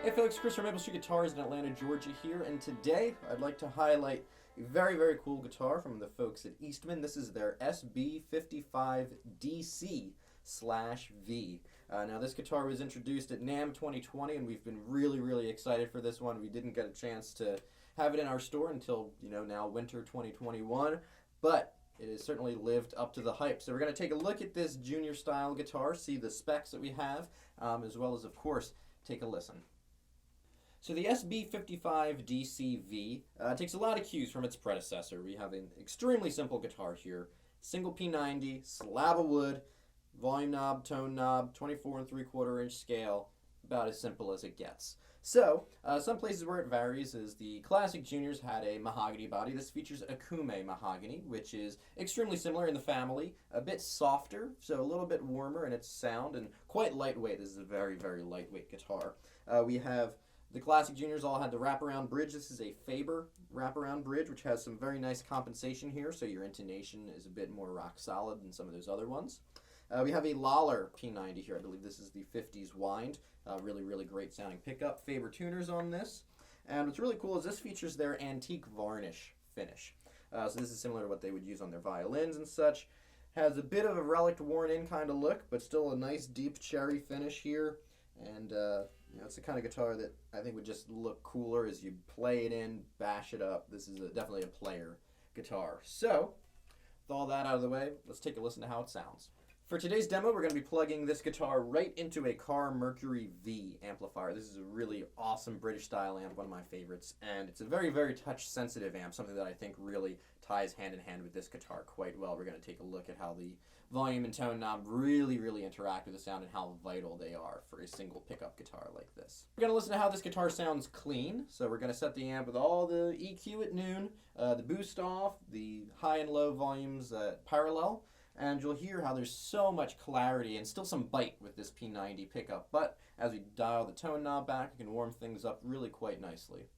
Hey folks, Chris from Maple Street Guitars in Atlanta, Georgia here, and today I'd like to highlight a very, very cool guitar from the folks at Eastman. This is their SB55DC/V. Now this guitar was introduced at NAMM 2020 and we've been really excited for this one. We didn't get a chance to have it in our store until, now winter 2021, but it has certainly lived up to the hype. So we're going to take a look at this junior style guitar, see the specs that we have, as well as, of course, take a listen. So the SB55DC-V takes a lot of cues from its predecessor. We have an extremely simple guitar here, single P90, slab of wood, volume knob, tone knob, 24 3/4 inch scale, about as simple as it gets. So, some places where it varies is the classic juniors had a mahogany body. This features a Kume mahogany, which is extremely similar in the family, a bit softer, so a little bit warmer in its sound, and quite lightweight. This is a very lightweight guitar. We have the classic juniors all had the wraparound bridge. This is a Faber wraparound bridge, which has some very nice compensation here, so your intonation is a bit more rock solid than some of those other ones. We have a Lawler P90 here. I believe this is the 50s wind. Really great sounding pickup. Faber tuners on this. And what's really cool is this features their antique varnish finish. So this is similar to what they would use on their violins and such. Has a bit of a relic worn in kind of look, but still a nice deep cherry finish here. And it's the kind of guitar that I think would just look cooler as you play it in, bash it up. This is definitely a player guitar. So, with all that out of the way, let's take a listen to how it sounds. For today's demo, we're going to be plugging this guitar right into a Car Mercury V amplifier. This is a really awesome British style amp, one of my favorites, and it's a very touch sensitive amp, something that I think really ties hand in hand with this guitar quite well. We're going to take a look at how the volume and tone knob really interact with the sound and how vital they are for a single pickup guitar like this. We're going to listen to how this guitar sounds clean. So we're going to set the amp with all the EQ at noon, the boost off, the high and low volumes at parallel, and you'll hear how there's so much clarity and still some bite with this P90 pickup, but as we dial the tone knob back, we can warm things up really quite nicely.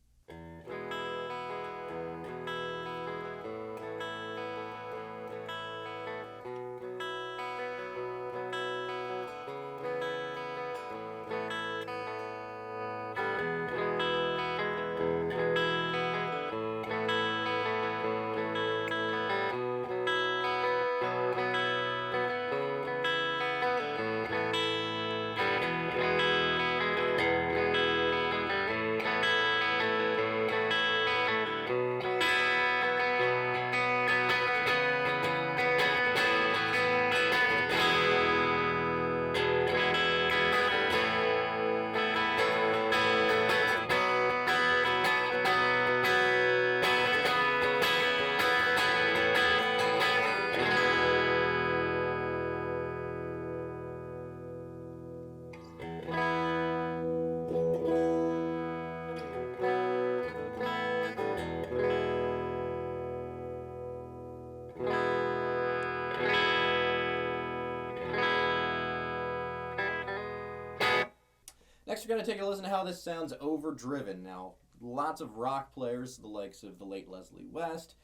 Next, we're going to take a listen to how this sounds overdriven. Now, lots of rock players, the likes of the late Leslie West,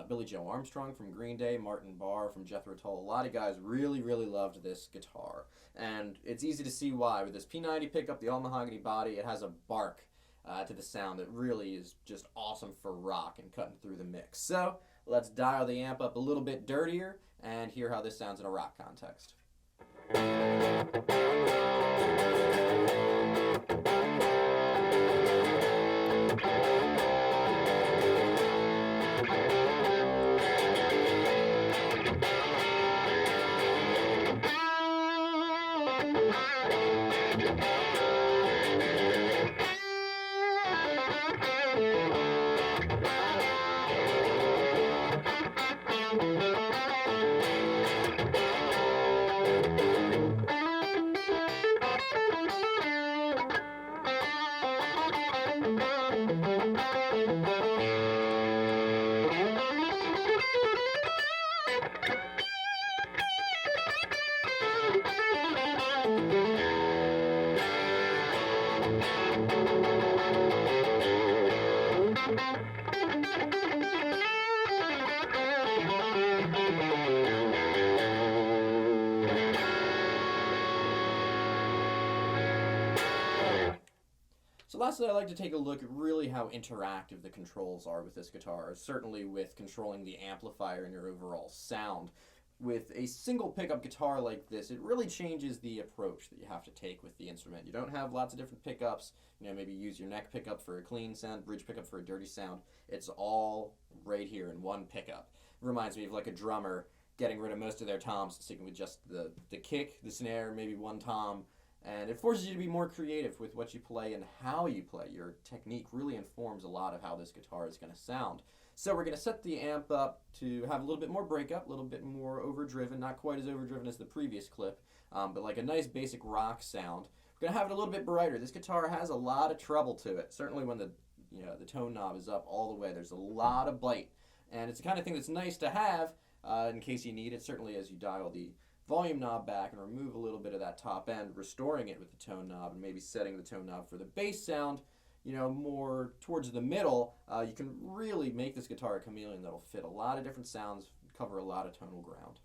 Billy Joe Armstrong from Green Day, Martin Barre from Jethro Tull. A lot of guys really loved this guitar. And it's easy to see why. With this P90 pickup, the all mahogany body, it has a bark to the sound that really is just awesome for rock and cutting through the mix. So, let's dial the amp up a little bit dirtier and hear how this sounds in a rock context. lastly, I like to take a look at really how interactive the controls are with this guitar, certainly with controlling the amplifier and your overall sound. With a single pickup guitar like this, it really changes the approach that you have to take with the instrument. You don't have lots of different pickups, maybe use your neck pickup for a clean sound, bridge pickup for a dirty sound. It's all right here in one pickup. It reminds me of like a drummer getting rid of most of their toms, sticking with just the kick, the snare, maybe one tom, and it forces you to be more creative with what you play and how you play. Your technique really informs a lot of how this guitar is going to sound. So we're going to set the amp up to have a little bit more breakup, a little bit more overdriven, not quite as overdriven as the previous clip, but like a nice basic rock sound. We're going to have it a little bit brighter. This guitar has a lot of treble to it, certainly when the tone knob is up all the way. There's a lot of bite, and it's the kind of thing that's nice to have in case you need it, certainly as you dial the volume knob back and remove a little bit of that top end, restoring it with the tone knob and maybe setting the tone knob for the bass sound more towards the middle. You can really make this guitar a chameleon that'll fit a lot of different sounds, cover a lot of tonal ground.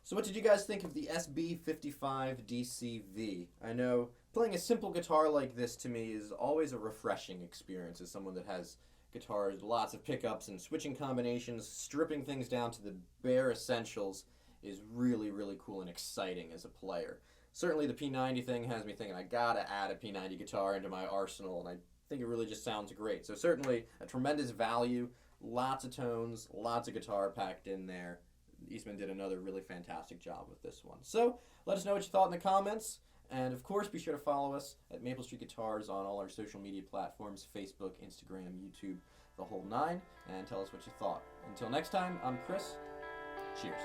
So what did you guys think of the SB55DC? I know playing a simple guitar like this to me is always a refreshing experience as someone that has guitars, lots of pickups and switching combinations. Stripping things down to the bare essentials is really, really cool and exciting as a player. Certainly the P90 thing has me thinking I gotta add a P90 guitar into my arsenal, and I think it really just sounds great. So certainly a tremendous value, lots of tones, lots of guitar packed in there. Eastman did another really fantastic job with this one. So let us know what you thought in the comments. And of course, be sure to follow us at Maple Street Guitars on all our social media platforms, Facebook, Instagram, YouTube, the whole nine, and tell us what you thought. Until next time, I'm Chris. Cheers.